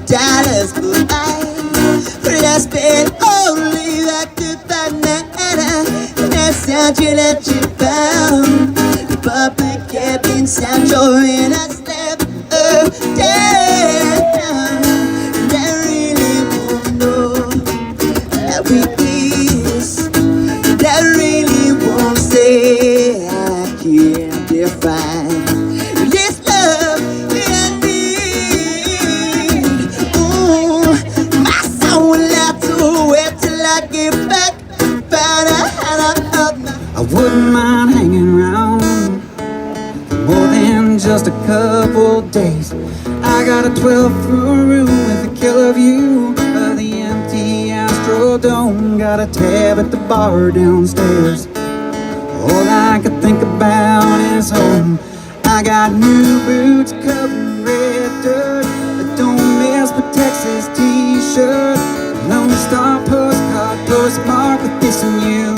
$100 goodbye. Let's spend only that banana. That's how you let you down. Public cabin sound your in a step down. And I really won't know how it is. And I really won't say I can't define this love in me. Ooh, my soul will have to wait till I get back. I wouldn't mind hanging around more than just a couple days. I got a 12-foot room with a killer view of the empty Astrodome. Got a tab at the bar downstairs. All I could think about is home. I got new boots covered in red dirt, a don't mess with Texas t-shirt, a Lone Star postcard postmarked with this and you.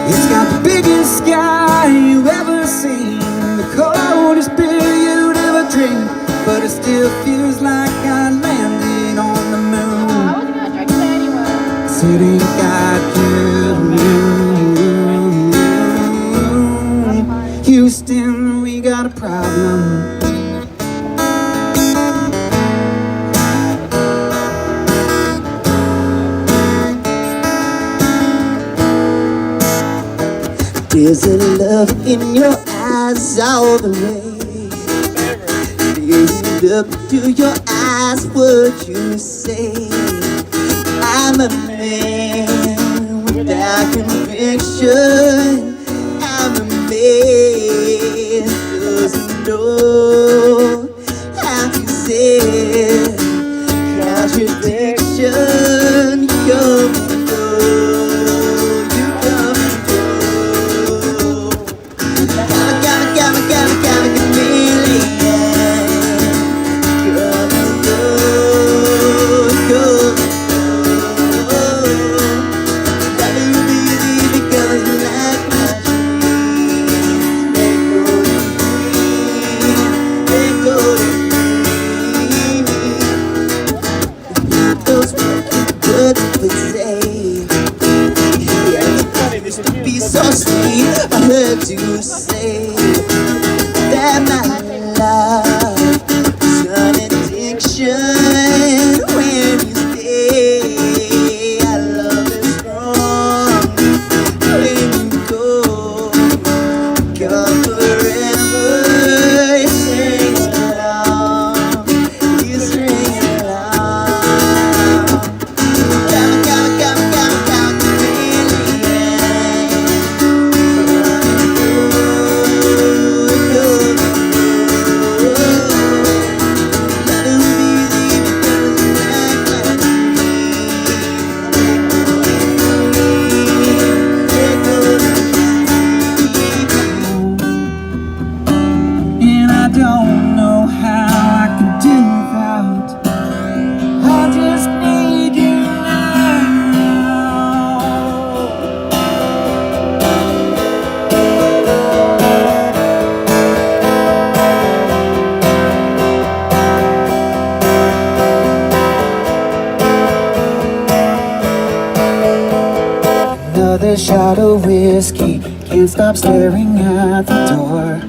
It's got the biggest sky you've ever seen, the coldest beer you'd ever drink, but it still feels like I landed on the moon. I wasn't gonna drink that anyway. City got you. Houston, we got a problem. There's a love in your eyes all the way. You look to your eyes, what you say. I'm a man without conviction. I'm a man who doesn't know how to say contradiction. Be so sweet, I heard you say that my love is an addiction. When you stay, our love is strong. When you go, come forever. You sing along, you sing along. Don't know how I can do without. I just need you now. Another shot of whiskey, can't stop staring at the door.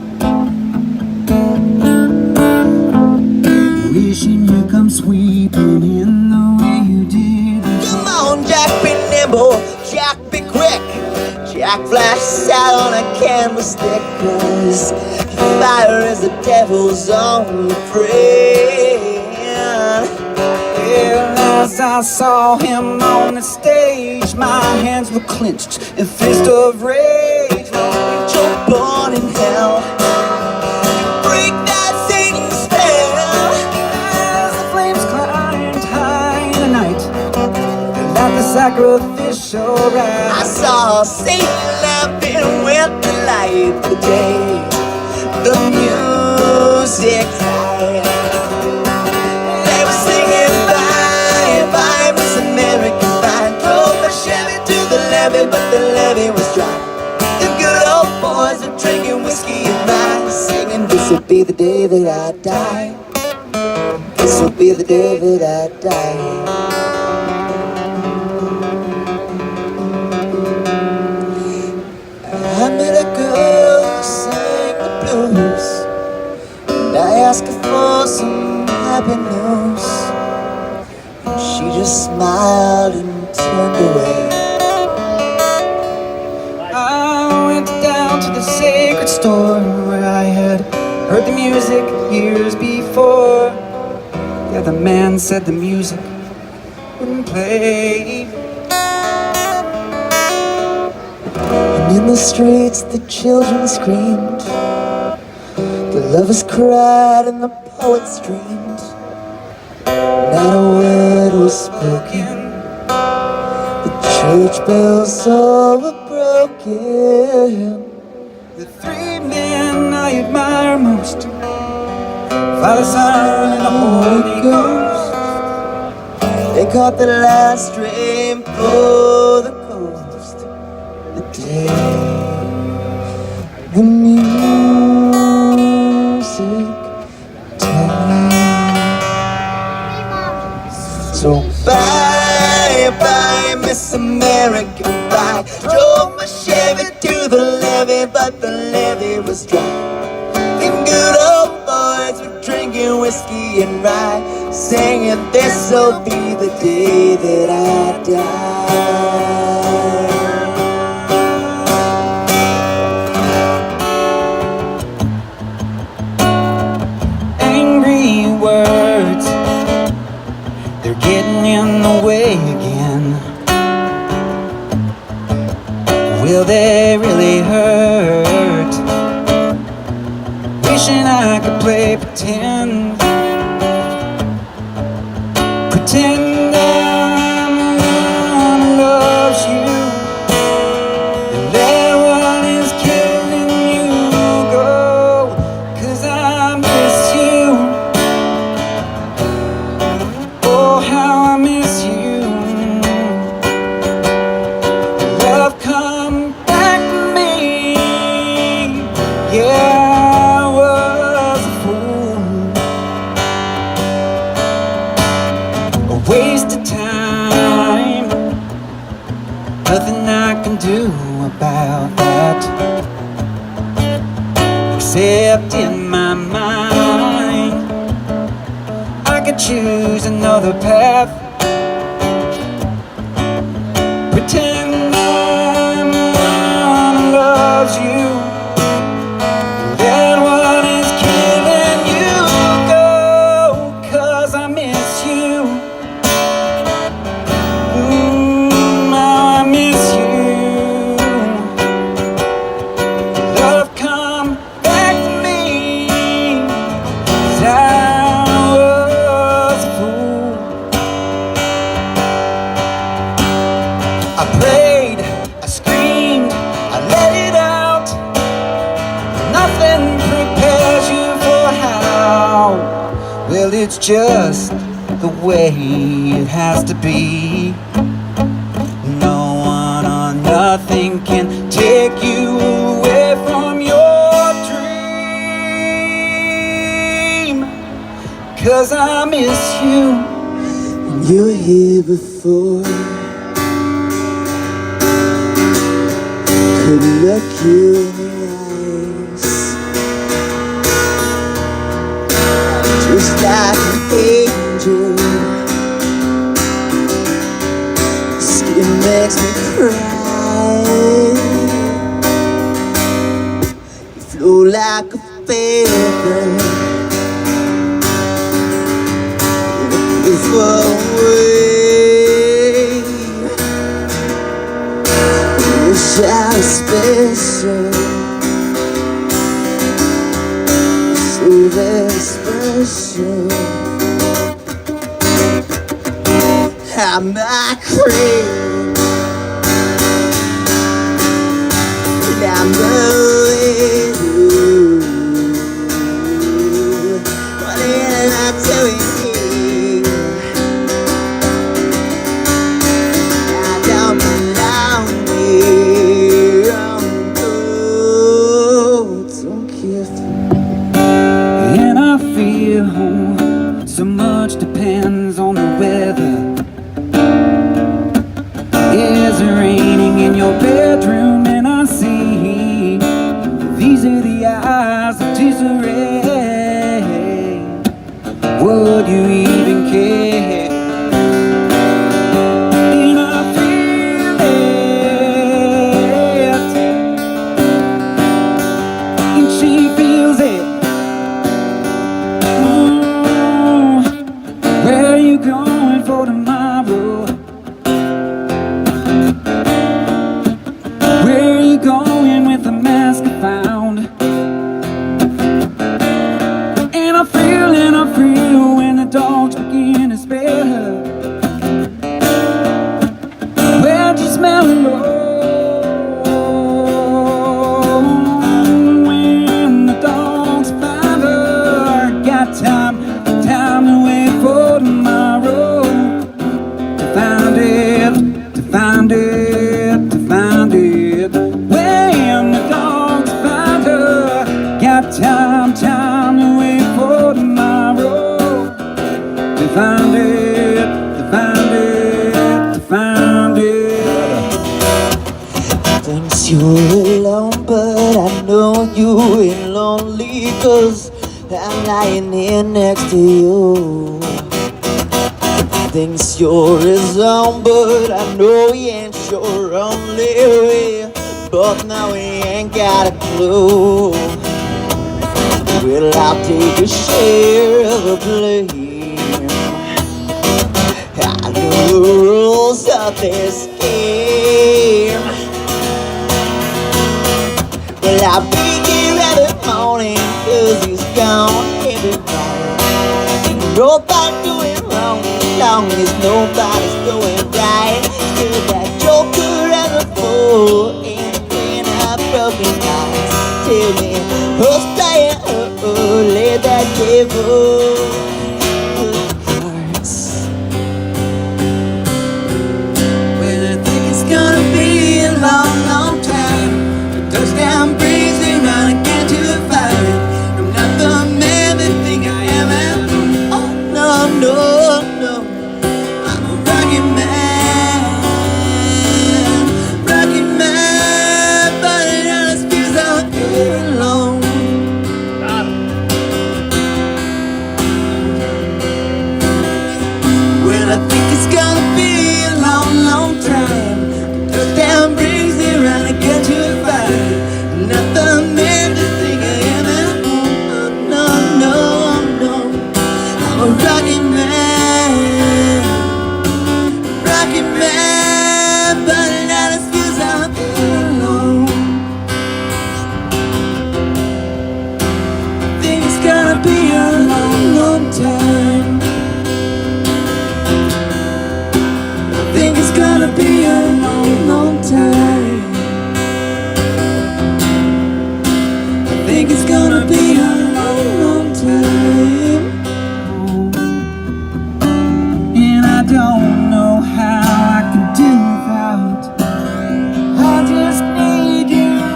Wishing you come sweeping in the way you did before. Come on, Jack, be nimble, Jack, be quick. Jack flashes out on a candlestick, 'cause fire is the devil's only friend. Well, as I saw him on the stage, my hands were clenched in fist of rage. You're born in hell. You break that Satan's spell. As the flames climbed high in the night, and at the sacrificial rite, I saw Satan laughing with the light. The day the music died, they were singing bye, bye, Miss American Pie. Drove my Chevy to the levee, but the levee was dry. The good old boys are drinking whiskey and rye, singing this will be the day that I die. This will be the day that I die. I met a girl who sang the blues, and I asked her for some happy news, and she just smiled and turned away. I went down to the sacred store where I had heard the music years before. Yeah, the man said the music wouldn't play. And in the streets the children screamed, the lovers cried and the poets dreamed. Not a word was spoken, the church bells all were broken. The three men I admire most, Father, Son, and the Holy Ghost. They caught the last train for the coast. The day the music died. So bye, bye, Miss America, bye. Drove my Chevy to the levee, but the levee was dry. Them good old boys were drinking whiskey and rye, singing, this'll be the day that I die. Angry words, they're getting in the way again. Will they really hurt? Wishing I could play pretend. Pretend I'm the one who loves you, and let what is killing you go, 'cause I miss you. Oh, how I miss you. Love, come back to me. Yeah, I was a fool, a waste of time. Nothing I can do about that, except in my mind I could choose another path. Pretend I'm the one who loves you, let what is killing you go, 'cause I miss you. How I miss you. Love, come back to me, 'cause I was a fool. I prayed, I screamed, I let it out. Nothing prepares you for how. Well, it's just the way it has to be. No one or nothing can take you away from your dream, 'cause I miss you. You were here before, couldn't look you in the eyes, just like an angel. Skin makes me cry. You flew like a feather in a beautiful way. Wish I was special, so very special. I'm not crazy, and I'm with you. What am I doing here? I don't belong here. Oh, don't care for me. And I feel home, some much depends on the weather. Is it raining in your bedroom? And I see these are the eyes of disarray. Would you even care? And I feel it, and she feels it. Where are you going for tomorrow? Where are you going with the mask I found? And I feel when the dogs begin to spare her. Where'd you smell her, Lord? When the dogs find her, got time to wait for tomorrow. To find it, to find it, to find it. When the dogs find her, got time to wait for tomorrow. To find it, to find it, to find it. Thinks you're alone, but I know you ain't lonely, 'cause I'm lying here next to you. Thinks you're his own, but I know he ain't your only way. But now we ain't got a clue. Well, I'll take a share of the blame. I know the rules of this game. Well, I'll be here every morning, 'cause he's gone every night. Ain't nobody doing wrong as long as nobody's doing right. Still that joker and the fool ain't playing up broken hearts. Tell me who's playing lay that devil cards. Well, I think it's gonna be a long, long time. The touchdown brings me round again to the fire. I'm not the man they think I am at home. Oh no, no, no. I'm a rocket man, but it honest feels out here alone. Well, I think it's gonna be a long, long time. The touchdown brings me round again to the fire. Not the man to think I am at home. Oh, no, no, no. I'm a rocket man, but it honest feels out here alone. I think it's gonna be a long, long time. I think it's gonna be a long, long time. I think it's gonna be a long, long time. And I don't know how I can do without. I just need you now.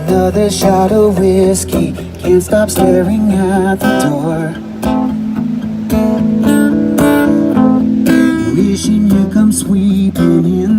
Another shot of whiskey, can't stop staring at the door. Wishing you come sweeping in